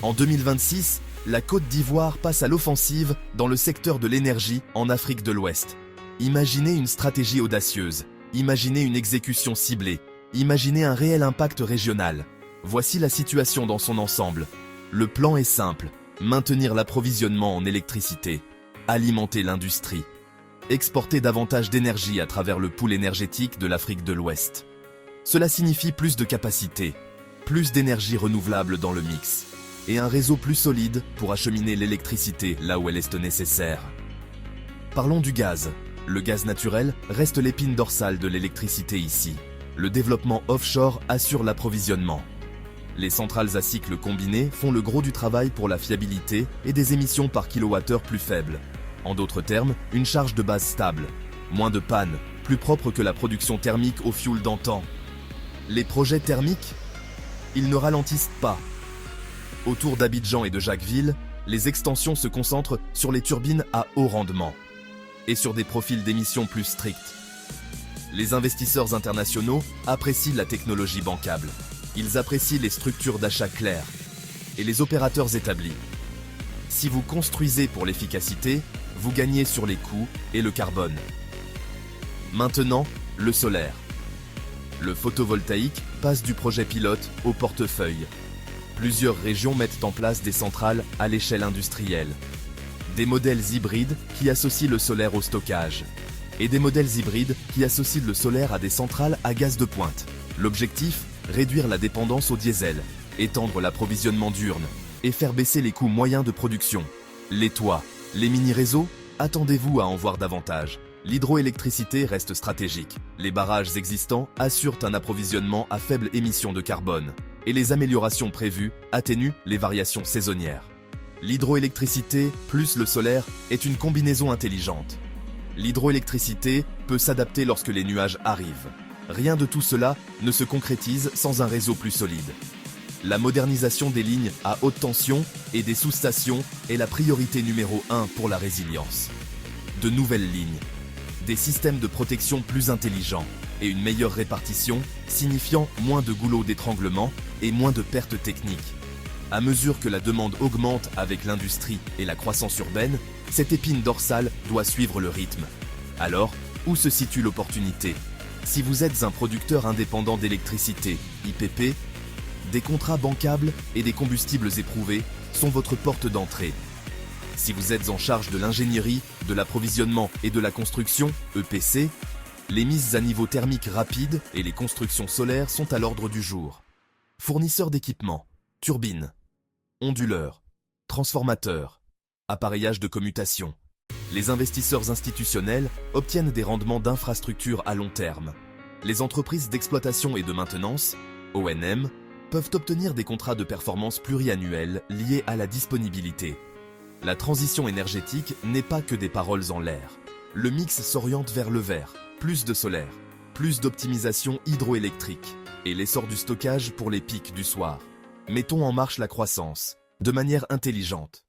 En 2026, la Côte d'Ivoire passe à l'offensive dans le secteur de l'énergie en Afrique de l'Ouest. Imaginez une stratégie audacieuse, imaginez une exécution ciblée, imaginez un réel impact régional. Voici la situation dans son ensemble. Le plan est simple, maintenir l'approvisionnement en électricité, alimenter l'industrie, exporter davantage d'énergie à travers le pool énergétique de l'Afrique de l'Ouest. Cela signifie plus de capacité, plus d'énergie renouvelable dans le mix, et un réseau plus solide pour acheminer l'électricité là où elle est nécessaire. Parlons du gaz. Le gaz naturel reste l'épine dorsale de l'électricité ici. Le développement offshore assure l'approvisionnement. Les centrales à cycle combiné font le gros du travail pour la fiabilité et des émissions par kilowattheure plus faibles. En d'autres termes, une charge de base stable, moins de panne, plus propre que la production thermique au fioul d'antan. Les projets thermiques, ils ne ralentissent pas. Autour d'Abidjan et de Jacquesville, les extensions se concentrent sur les turbines à haut rendement et sur des profils d'émissions plus stricts. Les investisseurs internationaux apprécient la technologie bancable. Ils apprécient les structures d'achat claires et les opérateurs établis. Si vous construisez pour l'efficacité, vous gagnez sur les coûts et le carbone. Maintenant, le solaire. Le photovoltaïque passe du projet pilote au portefeuille. Plusieurs régions mettent en place des centrales à l'échelle industrielle. Des modèles hybrides qui associent le solaire au stockage. Et des modèles hybrides qui associent le solaire à des centrales à gaz de pointe. L'objectif, réduire la dépendance au diesel, étendre l'approvisionnement diurne et faire baisser les coûts moyens de production. Les toits, les mini-réseaux, attendez-vous à en voir davantage. L'hydroélectricité reste stratégique. Les barrages existants assurent un approvisionnement à faible émission de carbone. Et les améliorations prévues atténuent les variations saisonnières. L'hydroélectricité plus le solaire est une combinaison intelligente. L'hydroélectricité peut s'adapter lorsque les nuages arrivent. Rien de tout cela ne se concrétise sans un réseau plus solide. La modernisation des lignes à haute tension et des sous-stations est la priorité numéro 1 pour la résilience. De nouvelles lignes, des systèmes de protection plus intelligents et une meilleure répartition, signifiant moins de goulots d'étranglement et moins de pertes techniques. À mesure que la demande augmente avec l'industrie et la croissance urbaine, cette épine dorsale doit suivre le rythme. Alors, où se situe l'opportunité ? Si vous êtes un producteur indépendant d'électricité, IPP, des contrats bancables et des combustibles éprouvés sont votre porte d'entrée. Si vous êtes en charge de l'ingénierie, de l'approvisionnement et de la construction, EPC, les mises à niveau thermique rapides et les constructions solaires sont à l'ordre du jour. Fournisseurs d'équipements, turbines, onduleurs, transformateurs, appareillage de commutation. Les investisseurs institutionnels obtiennent des rendements d'infrastructures à long terme. Les entreprises d'exploitation et de maintenance, ONM, peuvent obtenir des contrats de performance pluriannuels liés à la disponibilité. La transition énergétique n'est pas que des paroles en l'air. Le mix s'oriente vers le vert, plus de solaire, plus d'optimisation hydroélectrique et l'essor du stockage pour les pics du soir. Mettons en marche la croissance, de manière intelligente.